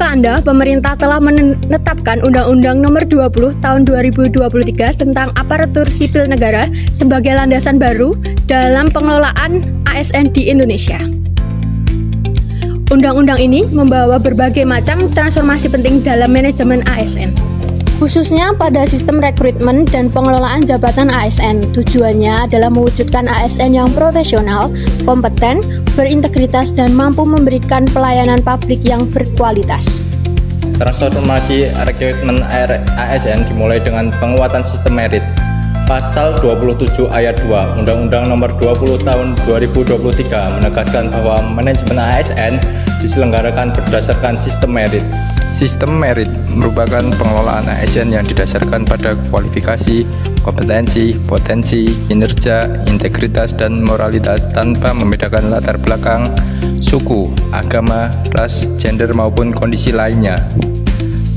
Tahukah Anda, pemerintah telah menetapkan Undang-Undang Nomor 20 Tahun 2023 tentang Aparatur Sipil Negara sebagai landasan baru dalam pengelolaan ASN di Indonesia. Undang-undang ini membawa berbagai macam transformasi penting dalam manajemen ASN, khususnya pada sistem rekrutmen dan pengelolaan jabatan ASN. Tujuannya adalah mewujudkan ASN yang profesional, kompeten, berintegritas, dan mampu memberikan pelayanan publik yang berkualitas. Transformasi rekrutmen ASN dimulai dengan penguatan sistem merit. Pasal 27 ayat 2 Undang-Undang Nomor 20 Tahun 2023 menegaskan bahwa manajemen ASN diselenggarakan berdasarkan sistem merit. Sistem merit merupakan pengelolaan ASN yang didasarkan pada kualifikasi, kompetensi, potensi, kinerja, integritas, dan moralitas tanpa membedakan latar belakang, suku, agama, ras, gender, maupun kondisi lainnya.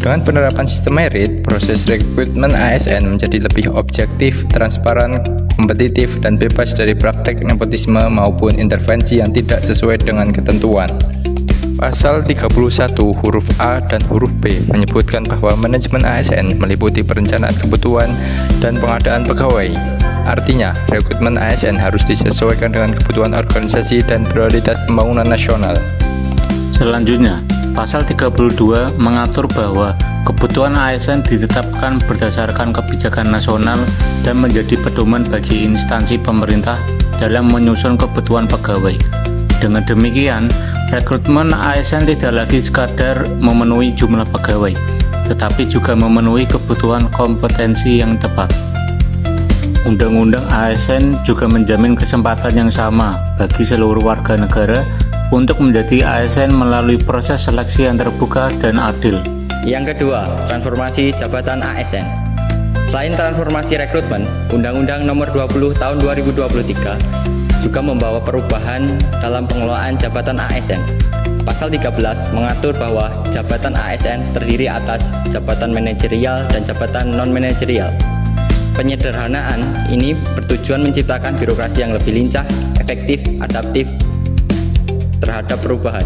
Dengan penerapan sistem merit, proses rekrutmen ASN menjadi lebih objektif, transparan, kompetitif, dan bebas dari praktek nepotisme maupun intervensi yang tidak sesuai dengan ketentuan. Pasal 31 huruf A dan huruf B menyebutkan bahwa manajemen ASN meliputi perencanaan kebutuhan dan pengadaan pegawai. Artinya, rekrutmen ASN harus disesuaikan dengan kebutuhan organisasi dan prioritas pembangunan nasional. Selanjutnya, Pasal 32 mengatur bahwa kebutuhan ASN ditetapkan berdasarkan kebijakan nasional dan menjadi pedoman bagi instansi pemerintah dalam menyusun kebutuhan pegawai. Dengan demikian, rekrutmen ASN tidak lagi sekadar memenuhi jumlah pegawai, tetapi juga memenuhi kebutuhan kompetensi yang tepat. Undang-undang ASN juga menjamin kesempatan yang sama bagi seluruh warga negara untuk menjadi ASN melalui proses seleksi yang terbuka dan adil. Yang kedua, transformasi jabatan ASN. Selain transformasi rekrutmen, Undang-Undang Nomor 20 Tahun 2023 juga membawa perubahan dalam pengelolaan jabatan ASN. Pasal 13 mengatur bahwa jabatan ASN terdiri atas jabatan manajerial dan jabatan non-manajerial. Penyederhanaan ini bertujuan menciptakan birokrasi yang lebih lincah, efektif, adaptif terhadap perubahan.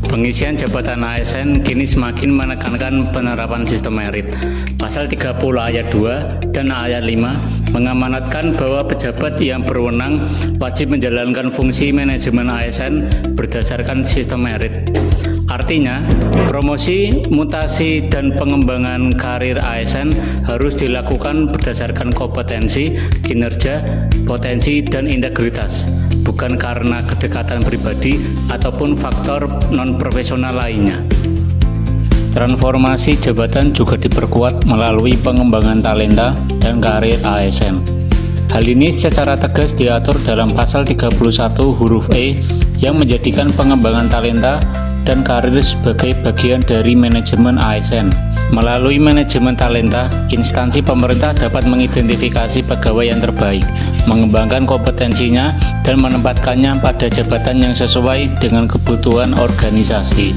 Pengisian jabatan ASN kini semakin menekankan penerapan sistem merit. Pasal 30 ayat 2 dan ayat 5 mengamanatkan bahwa pejabat yang berwenang wajib menjalankan fungsi manajemen ASN berdasarkan sistem merit. Artinya, promosi, mutasi, dan pengembangan karir ASN harus dilakukan berdasarkan kompetensi, kinerja, potensi, dan integritas, bukan karena kedekatan pribadi ataupun faktor non-profesional lainnya. Transformasi jabatan juga diperkuat melalui pengembangan talenta dan karir ASN. Hal ini secara tegas diatur dalam pasal 31 huruf E yang menjadikan pengembangan talenta dan karir sebagai bagian dari manajemen ASN. Melalui manajemen talenta, instansi pemerintah dapat mengidentifikasi pegawai yang terbaik, mengembangkan kompetensinya, dan menempatkannya pada jabatan yang sesuai dengan kebutuhan organisasi.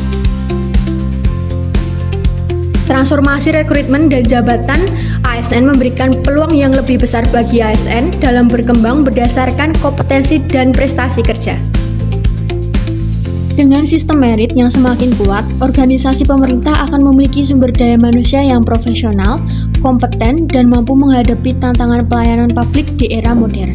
Transformasi rekrutmen dan jabatan ASN memberikan peluang yang lebih besar bagi ASN dalam berkembang berdasarkan kompetensi dan prestasi kerja. Dengan sistem merit yang semakin kuat, organisasi pemerintah akan memiliki sumber daya manusia yang profesional, kompeten, dan mampu menghadapi tantangan pelayanan publik di era modern.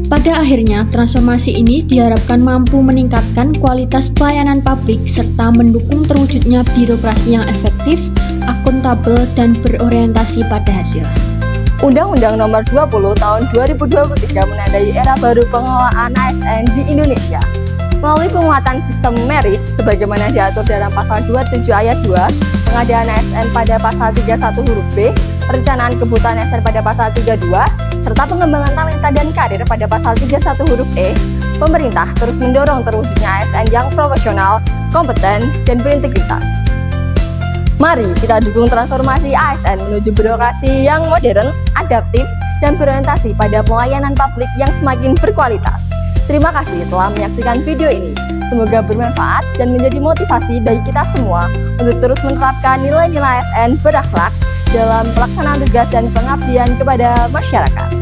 Pada akhirnya, transformasi ini diharapkan mampu meningkatkan kualitas pelayanan publik serta mendukung terwujudnya birokrasi yang efektif, akuntabel, dan berorientasi pada hasil. Undang-Undang Nomor 20 Tahun 2023 menandai era baru pengelolaan ASN di Indonesia. Melalui penguatan sistem merit sebagaimana diatur dalam pasal 27 ayat 2, pengadaan ASN pada pasal 31 huruf B, perencanaan kebutuhan ASN pada pasal 32, serta pengembangan talenta dan karir pada pasal 31 huruf E, pemerintah terus mendorong terwujudnya ASN yang profesional, kompeten, dan berintegritas. Mari kita dukung transformasi ASN menuju birokrasi yang modern, adaptif, dan berorientasi pada pelayanan publik yang semakin berkualitas. Terima kasih telah menyaksikan video ini. Semoga bermanfaat dan menjadi motivasi bagi kita semua untuk terus menerapkan nilai-nilai ASN berakhlak dalam pelaksanaan tugas dan pengabdian kepada masyarakat.